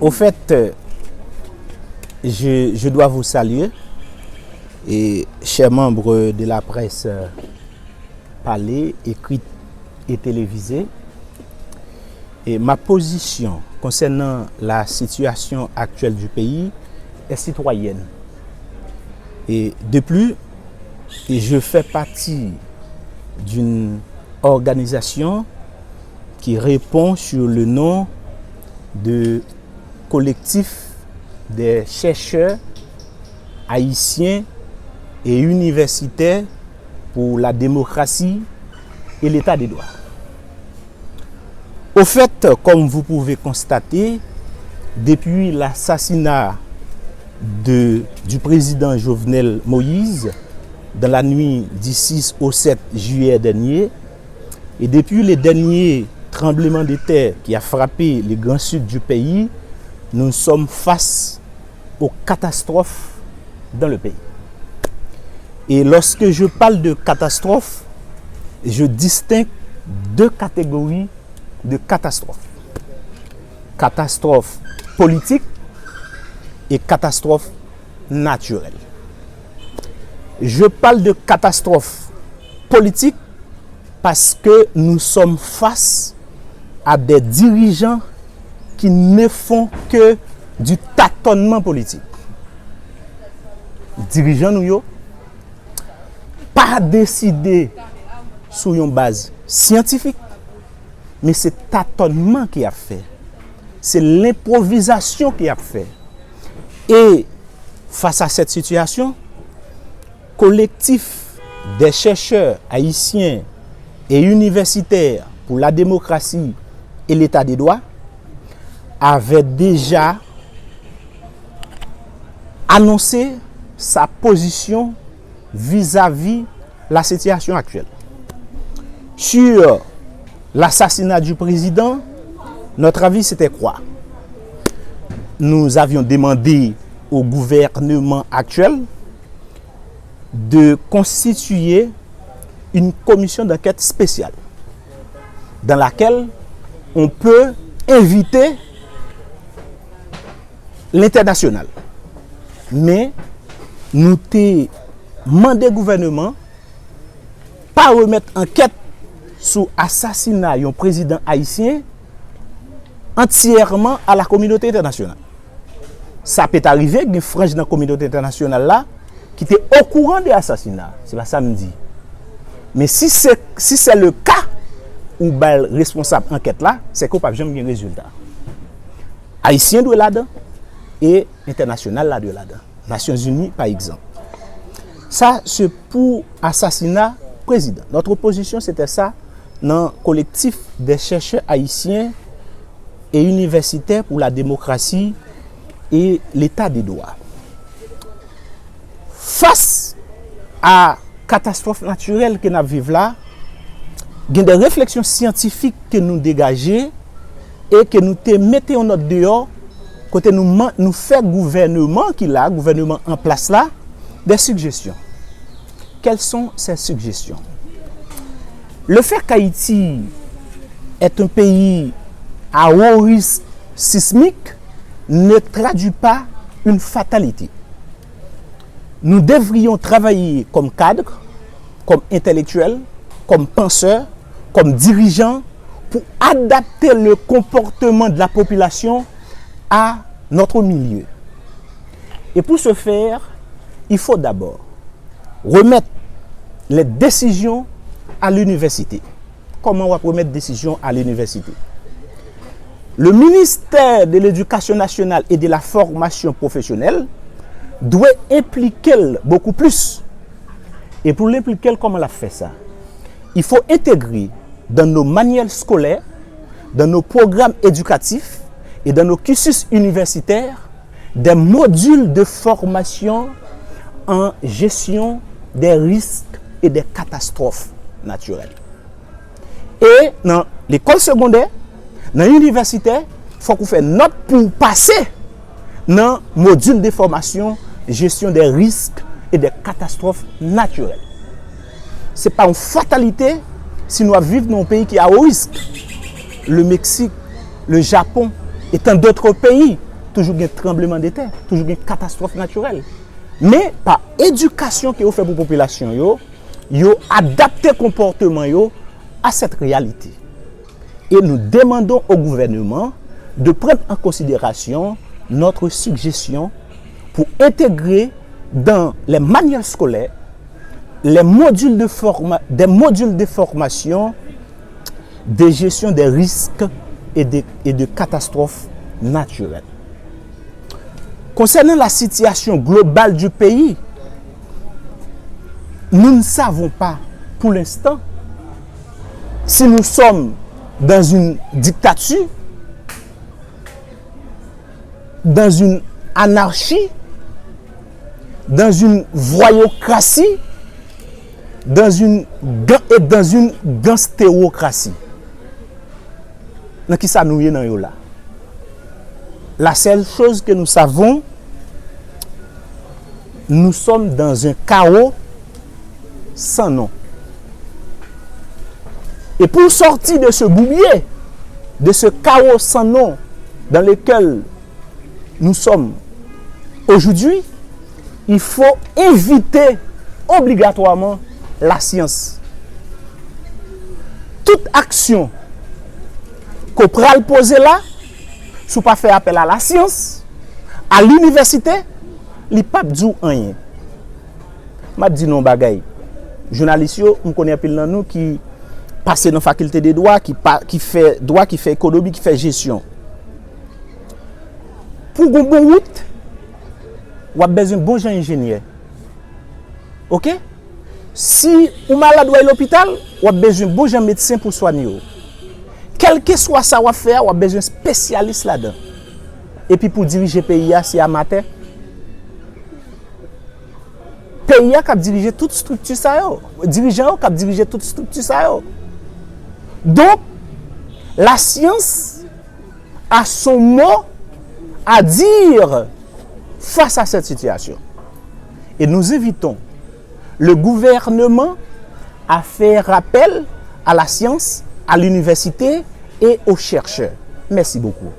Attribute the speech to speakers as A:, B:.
A: Au fait, je dois vous saluer, et chers membres de la presse parlée, écrite et télévisée. Et ma position concernant la situation actuelle du pays est citoyenne. Et de plus, je fais partie d'une organisation qui répond sur le nom de collectif des chercheurs haïtiens et universitaires pour la démocratie et l'état des droits. Au fait, comme vous pouvez constater, depuis l'assassinat du président Jovenel Moïse dans la nuit du 6 au 7 juillet dernier, et depuis les derniers tremblements de terre qui a frappé le grand sud du pays, nous sommes face aux catastrophes dans le pays. Et lorsque je parle de catastrophes, je distingue deux catégories de catastrophes. Catastrophe politique et catastrophe naturelle. Je parle de catastrophe politique parce que nous sommes face à des dirigeants qui ne font que du tâtonnement politique. Dirigeants nous pas décider sur une base scientifique, mais c'est tâtonnement qui a fait. C'est l'improvisation qui a fait. Et face à cette situation, collectif des chercheurs haïtiens et universitaires pour la démocratie et l'état des droits avait déjà annoncé sa position vis-à-vis la situation actuelle. Sur l'assassinat du président, notre avis c'était quoi? Nous avions demandé au gouvernement actuel de constituer une commission d'enquête spéciale dans laquelle on peut inviter l'international. Mais nous t'ai demandé au gouvernement pas remettre enquête sur l'assassinat d'un président haïtien entièrement à la communauté internationale. Ça peut arriver que des franges dans la communauté internationale là qui étaient au courant de l'assassinat. C'est pas ça me dit. Mais si c'est le cas où le responsable enquête là, c'est qu'on n'a jamais de résultat. Haïtien doit là-dedans et international là là-dedans. Nations Unies par exemple. Ça c'est pour assassinat président. Notre position c'était ça dans le collectif des chercheurs haïtiens et universitaires pour la démocratie et l'état des droits. Face à la catastrophe naturelle que nous vivons là, il y a des réflexions scientifiques que nous dégageons et que nous te mettons en notre dehors, côté nous fait gouvernement qui là, gouvernement en place là, des suggestions. Quelles sont ces suggestions? Le fait qu'Haïti est un pays à haut risque sismique ne traduit pas une fatalité. Nous devrions travailler comme cadre, comme intellectuels, comme penseurs, comme dirigeants pour adapter le comportement de la population à notre milieu. Et pour ce faire, il faut d'abord remettre les décisions à l'université. Comment on va remettre décision à l'université? Le ministère de l'Éducation nationale et de la formation professionnelle doit impliquer beaucoup plus. Et pour l'impliquer, comment on a fait ça? Il faut intégrer dans nos manuels scolaires, dans nos programmes éducatifs et dans nos cursus universitaires des modules de formation en gestion des risques et des catastrophes naturelles. Et dans l'école secondaire, dans l'université, il faut qu'on fasse note pour passer dans le module de formation gestion des risques et des catastrophes naturelles. Ce n'est pas une fatalité si nous vivons dans un pays qui a haut risque. Le Mexique, le Japon et tant d'autres pays toujours un tremblement de terre, toujours une catastrophe naturelle. Mais par éducation que vous faites pour la population, vous adaptez le comportement à cette réalité. Et nous demandons au gouvernement de prendre en considération notre suggestion pour intégrer dans les manuels scolaires des modules de formation de gestion des risques et de catastrophes naturelles. Concernant la situation globale du pays, nous ne savons pas pour l'instant si nous sommes dans une dictature, dans une anarchie, dans une voyocratie, dans une gangstérocratie. Dans qui ça nous est dans là? La seule chose que nous savons, nous sommes dans un chaos sans nom. Et pour sortir de ce boulier, de ce chaos sans nom dans lequel nous sommes aujourd'hui, il faut éviter obligatoirement la science. Toute action qu'on pourra poser là, si on pas faire appel à la science, à l'université, il n'y a pas de rien. Je dis non bagay. Journaliste, on connaît pile dans nous qui passent dans la faculté des droits, qui fait droit, qui fait économie, qui fait gestion. Pour une bonne route, on a besoin de bons gens ingénieurs. OK? Si on malade à l'hôpital, on a besoin de bons gens médecins pour soigner. Quel que soit ça on va faire, on a besoin de spécialistes là-dedans. Et puis pour diriger le pays, c'est amateur. Le pays qui a dirigé toute structure ça. Dirigeant qui a dirigé toute structure ça. Donc, la science a son mot à dire face à cette situation. Et nous invitons le gouvernement à faire appel à la science, à l'université et aux chercheurs. Merci beaucoup.